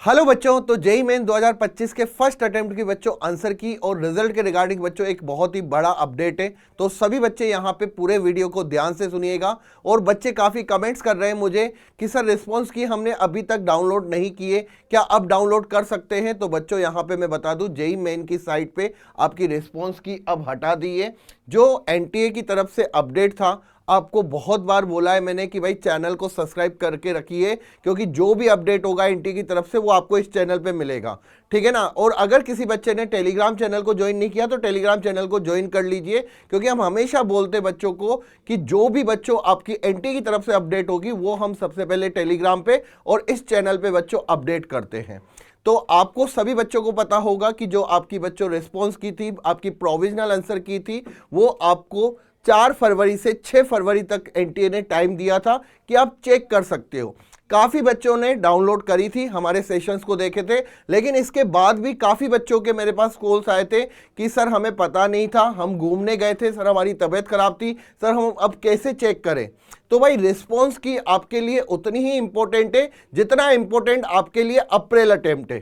Hello बच्चों, तो JEE main 2025 के फर्स्ट अटेम्प्ट की बच्चों आंसर की और रिजल्ट के रिगार्डिंग बच्चों एक बहुत ही बड़ा अपडेट है। तो सभी बच्चे यहाँ पे पूरे वीडियो को ध्यान से सुनिएगा। और बच्चे काफ़ी कमेंट्स कर रहे हैं मुझे कि सर रिस्पॉन्स की हमने अभी तक डाउनलोड नहीं किए, क्या अब डाउनलोड कर सकते हैं? तो बच्चों यहाँ पे मैं बता दूँ, जेईई मेन की साइट पे आपकी रिस्पॉन्स की अब हटा दी है। जो एनटीए की तरफ से अपडेट था, आपको बहुत बार बोला है मैंने कि भाई चैनल को सब्सक्राइब करके रखिए, क्योंकि जो भी अपडेट होगा एनटीए की तरफ से वो आपको इस चैनल पे मिलेगा, ठीक है ना। और अगर किसी बच्चे ने टेलीग्राम चैनल को ज्वाइन नहीं किया तो टेलीग्राम चैनल को ज्वाइन कर लीजिए, क्योंकि हम हमेशा बोलते बच्चों को कि जो भी बच्चों आपकी एनटीए की तरफ से अपडेट होगी वो हम सबसे पहले टेलीग्राम पे और इस चैनल पे बच्चों अपडेट करते हैं। तो आपको सभी बच्चों को पता होगा कि जो आपकी बच्चों रिस्पॉन्स की थी, आपकी प्रोविजनल आंसर की थी, वो आपको 4 फरवरी से 6 फरवरी तक एनटीए ने टाइम दिया था कि आप चेक कर सकते हो। काफ़ी बच्चों ने डाउनलोड करी थी, हमारे सेशंस को देखे थे, लेकिन इसके बाद भी काफ़ी बच्चों के मेरे पास कॉल्स आए थे कि सर हमें पता नहीं था, हम घूमने गए थे, सर हमारी तबीयत खराब थी, सर हम अब कैसे चेक करें। तो भाई रिस्पॉन्स की आपके लिए उतनी ही इंपॉर्टेंट है जितना इंपॉर्टेंट आपके लिए अप्रैल अटेम्प्ट है।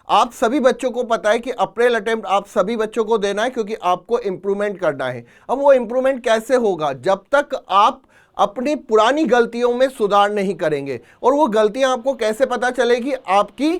आप सभी बच्चों को पता है कि अप्रैल अटेम्प्ट आप सभी बच्चों को देना है, क्योंकि आपको इंप्रूवमेंट करना है। अब वो इंप्रूवमेंट कैसे होगा? जब तक आप अपनी पुरानी गलतियों में सुधार नहीं करेंगे। और वो गलतियां आपको कैसे पता चलेगी? आपकी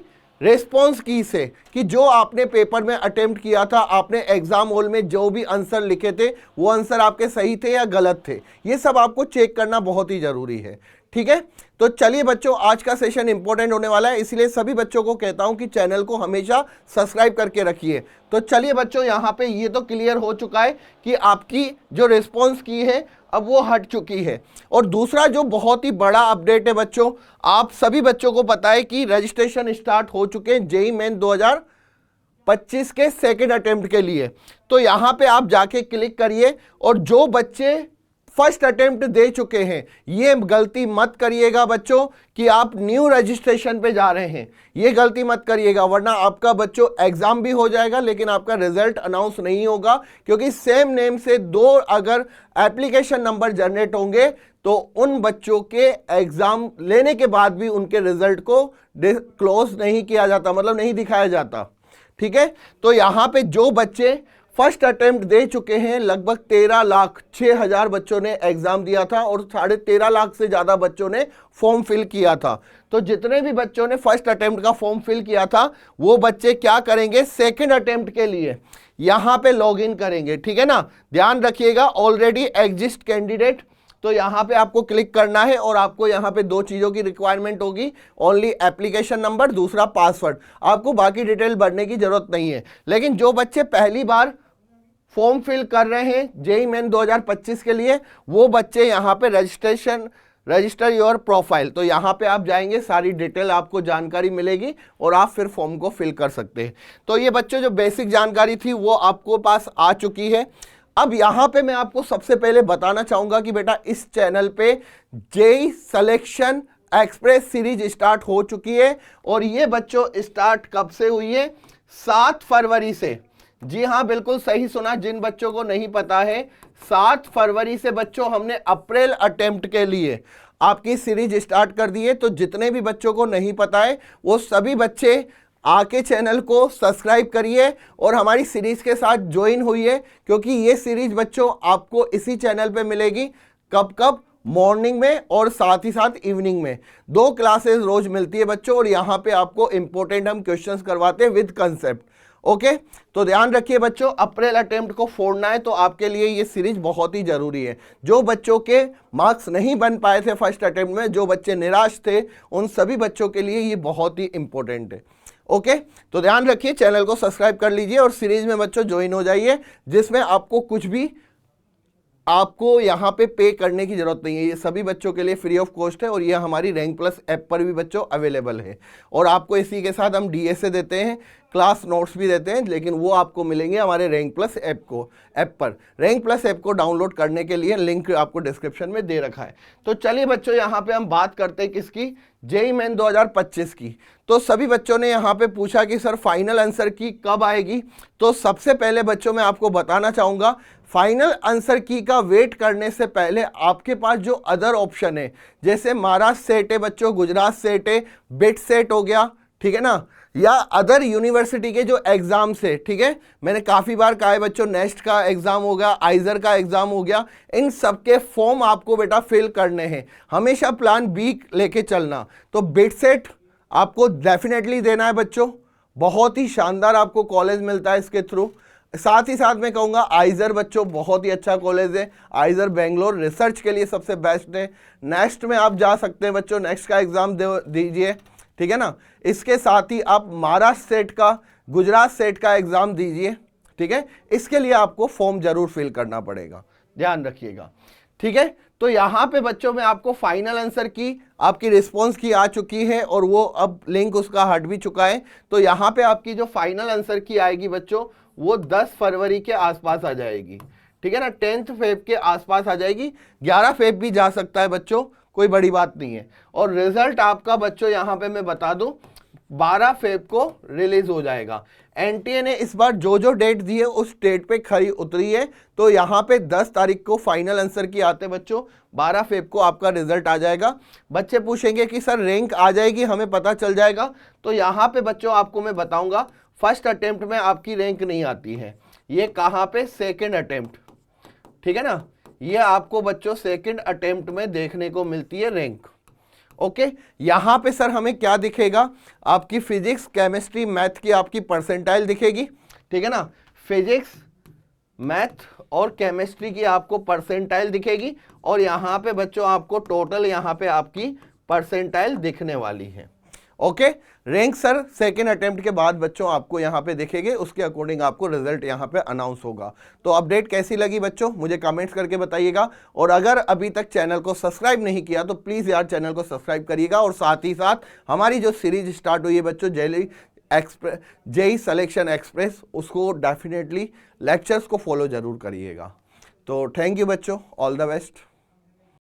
रेस्पॉन्स की से, कि जो आपने पेपर में अटेम्प्ट किया था, आपने एग्जाम हॉल में जो भी आंसर लिखे थे वो आंसर आपके सही थे या गलत थे, ये सब आपको चेक करना बहुत ही जरूरी है, ठीक है। तो चलिए बच्चों, आज का सेशन इंपॉर्टेंट होने वाला है, इसलिए सभी बच्चों को कहता हूं कि चैनल को हमेशा सब्सक्राइब करके रखिए। तो चलिए बच्चों, यहां पे ये तो क्लियर हो चुका है कि आपकी जो रिस्पॉन्स की है अब वो हट चुकी है। और दूसरा जो बहुत ही बड़ा अपडेट है बच्चों, आप सभी बच्चों को पता है कि रजिस्ट्रेशन स्टार्ट हो चुके हैं जेईई मेन 2025 के सेकेंड अटेम्प्ट के लिए। तो यहां पे आप जाके क्लिक करिए, और जो बच्चे फर्स्ट अटेम्प्ट दे चुके हैं, ये गलती मत करिएगा बच्चों कि आप न्यू रजिस्ट्रेशन पे जा रहे हैं, ये गलती मत करिएगा, वरना आपका बच्चों एग्जाम भी हो जाएगा लेकिन आपका रिजल्ट अनाउंस नहीं होगा। क्योंकि सेम नेम से 2 अगर एप्लीकेशन नंबर जनरेट होंगे तो उन बच्चों के एग्जाम लेने के बाद भी उनके रिजल्ट को क्लोज नहीं किया जाता, मतलब नहीं दिखाया जाता, ठीक है। तो यहां पे जो बच्चे फर्स्ट अटेम्प्ट दे चुके हैं, लगभग 13,06,000 बच्चों ने एग्जाम दिया था और 13.5 लाख से ज्यादा बच्चों ने फॉर्म फिल किया था। तो जितने भी बच्चों ने फर्स्ट अटेम्प्ट का फॉर्म फिल किया था वो बच्चे क्या करेंगे? सेकंड अटेम्प्ट के लिए यहां पे लॉग इन करेंगे, ठीक है ना। ध्यान रखिएगा, ऑलरेडी एग्जिस्ट कैंडिडेट, तो यहां पे आपको क्लिक करना है और आपको यहां पे 2 चीजों की रिक्वायरमेंट होगी, ओनली एप्लीकेशन नंबर, दूसरा पासवर्ड। आपको बाकी डिटेल भरने की जरूरत नहीं है। लेकिन जो बच्चे पहली बार फॉर्म फिल कर रहे हैं जेईई मेन 2025 के लिए, वो बच्चे यहां पे रजिस्टर योर प्रोफाइल, तो यहां पे आप जाएंगे, सारी डिटेल आपको जानकारी मिलेगी और आप फिर फॉर्म को फिल कर सकते हैं। तो ये बच्चों जो बेसिक जानकारी थी वो आपको पास आ चुकी है। अब यहां पे मैं आपको सबसे पहले बताना चाहूंगा कि बेटा इस चैनल पे JEE selection express series start हो चुकी है। और ये बच्चों स्टार्ट कब से हुई है? 7 फरवरी से। जी हां, बिल्कुल सही सुना। जिन बच्चों को नहीं पता है, 7 फरवरी से बच्चों हमने अप्रैल अटेम्प्ट के लिए आपकी सीरीज स्टार्ट कर दी है। तो जितने भी बच्चों को नहीं पता है वो सभी बच्चे आके चैनल को सब्सक्राइब करिए और हमारी सीरीज के साथ ज्वाइन हुई, क्योंकि ये सीरीज बच्चों आपको इसी चैनल पे मिलेगी। कब कब? मॉर्निंग में और साथ ही साथ इवनिंग में 2 क्लासेस रोज मिलती है बच्चों। और यहाँ पे आपको इंपॉर्टेंट हम क्वेश्चंस करवाते हैं विद कंसेप्ट, ओके। तो ध्यान रखिए बच्चों, अप्रैल अटेम्प्ट को फोड़ना है तो आपके लिए ये सीरीज बहुत ही जरूरी है। जो बच्चों के मार्क्स नहीं बन पाए थे फर्स्ट अटेम्प्ट में, जो बच्चे निराश थे, उन सभी बच्चों के लिए ये बहुत ही इंपॉर्टेंट है, ओके। तो ध्यान रखिए, चैनल को सब्सक्राइब कर लीजिए और सीरीज में बच्चों ज्वाइन हो जाइए, जिसमें आपको कुछ भी आपको यहाँ पे पे करने की जरूरत नहीं है। ये सभी बच्चों के लिए फ्री ऑफ कॉस्ट है और ये हमारी रैंक प्लस ऐप पर भी बच्चों अवेलेबल है। और आपको इसी के साथ हम डीएसए देते हैं, क्लास नोट्स भी देते हैं, लेकिन वो आपको मिलेंगे हमारे रैंक प्लस ऐप पर। रैंक प्लस ऐप को डाउनलोड करने के लिए लिंक आपको डिस्क्रिप्शन में दे रखा है। तो चलिए बच्चों, यहाँ पे हम बात करते हैं किसकी? जेईई मेन 2025 की। तो सभी बच्चों ने यहाँ पे पूछा कि सर फाइनल आंसर की कब आएगी? तो सबसे पहले बच्चों मैं आपको बताना चाहूंगा, फाइनल आंसर की का वेट करने से पहले आपके पास जो अदर ऑप्शन है, जैसे महाराष्ट्र सेट है बच्चों, गुजरात सेट है, बिट सेट हो गया, ठीक है ना, या अदर यूनिवर्सिटी के जो एग्जाम्स है, ठीक है, मैंने काफ़ी बार कहा है बच्चों, नेस्ट का एग्जाम हो गया, आइजर का एग्जाम हो गया, इन सब के फॉर्म आपको बेटा फिल करने हैं। हमेशा प्लान बी लेके चलना। तो बिटसेट आपको डेफिनेटली देना है बच्चों, बहुत ही शानदार आपको कॉलेज मिलता है इसके थ्रू। साथ ही साथ मैं कहूँगा आइजर बच्चों बहुत ही अच्छा कॉलेज है, आइजर बेंगलोर रिसर्च के लिए सबसे बेस्ट है। नेक्स्ट में आप जा सकते हैं बच्चों, नेक्स्ट का एग्जाम दीजिए, ठीक है ना। इसके साथ ही आप महाराष्ट्र सेट का, गुजरात सेट का एग्जाम दीजिए, ठीक है। इसके लिए आपको फॉर्म जरूर फिल करना पड़ेगा, ध्यान रखिएगा, ठीक है। तो यहाँ पे बच्चों में आपको फाइनल आंसर की आपकी रिस्पॉन्स की आ चुकी है और वो अब लिंक उसका हट भी चुका है। तो यहाँ पे आपकी जो फाइनल आंसर की आएगी बच्चों वो 10 फरवरी के आसपास आ जाएगी, ठीक है ना, 10 फेब के आसपास आ जाएगी। 11 फेब भी जा सकता है बच्चों, कोई बड़ी बात नहीं है। और रिजल्ट आपका बच्चों यहाँ पे मैं बता दूं 12 फेब को रिलीज हो जाएगा। एनटीए ने इस बार जो जो डेट दी है उस डेट पे खरी उतरी है। तो यहाँ पे 10 तारीख को फाइनल आंसर की आते बच्चों, 12 फेब को आपका रिजल्ट आ जाएगा। बच्चे पूछेंगे कि सर रैंक आ जाएगी, हमें पता चल जाएगा। तो यहाँ पे बच्चों आपको मैं बताऊंगा फर्स्ट अटेम्प्ट में आपकी रैंक नहीं आती है, ये कहाँ पे, सेकेंड अटेम्प्ट, ठीक है ना, ये आपको बच्चों सेकंड अटेम्प्ट में देखने को मिलती है रैंक। ओके, यहां पे सर हमें क्या दिखेगा, आपकी फिजिक्स, केमिस्ट्री, मैथ की आपकी परसेंटाइल दिखेगी, ठीक है ना, फिजिक्स, मैथ और केमिस्ट्री की आपको परसेंटाइल दिखेगी। और यहां पे बच्चों आपको टोटल यहां पे आपकी परसेंटाइल दिखने वाली है। Okay, rank sir second attempt के बाद बच्चों आपको यहाँ पे दिखेंगे, उसके अकॉर्डिंग आपको रिजल्ट यहाँ पे अनाउंस होगा। तो अपडेट कैसी लगी बच्चों मुझे कमेंट्स करके बताइएगा। और अगर अभी तक चैनल को सब्सक्राइब नहीं किया तो प्लीज़ यार चैनल को सब्सक्राइब करिएगा। और साथ ही साथ हमारी जो सीरीज स्टार्ट हुई है बच्चों जेईई सिलेक्शन एक्सप्रेस, उसको डेफिनेटली लेक्चर्स को फॉलो जरूर करिएगा। तो थैंक यू बच्चों, ऑल द बेस्ट।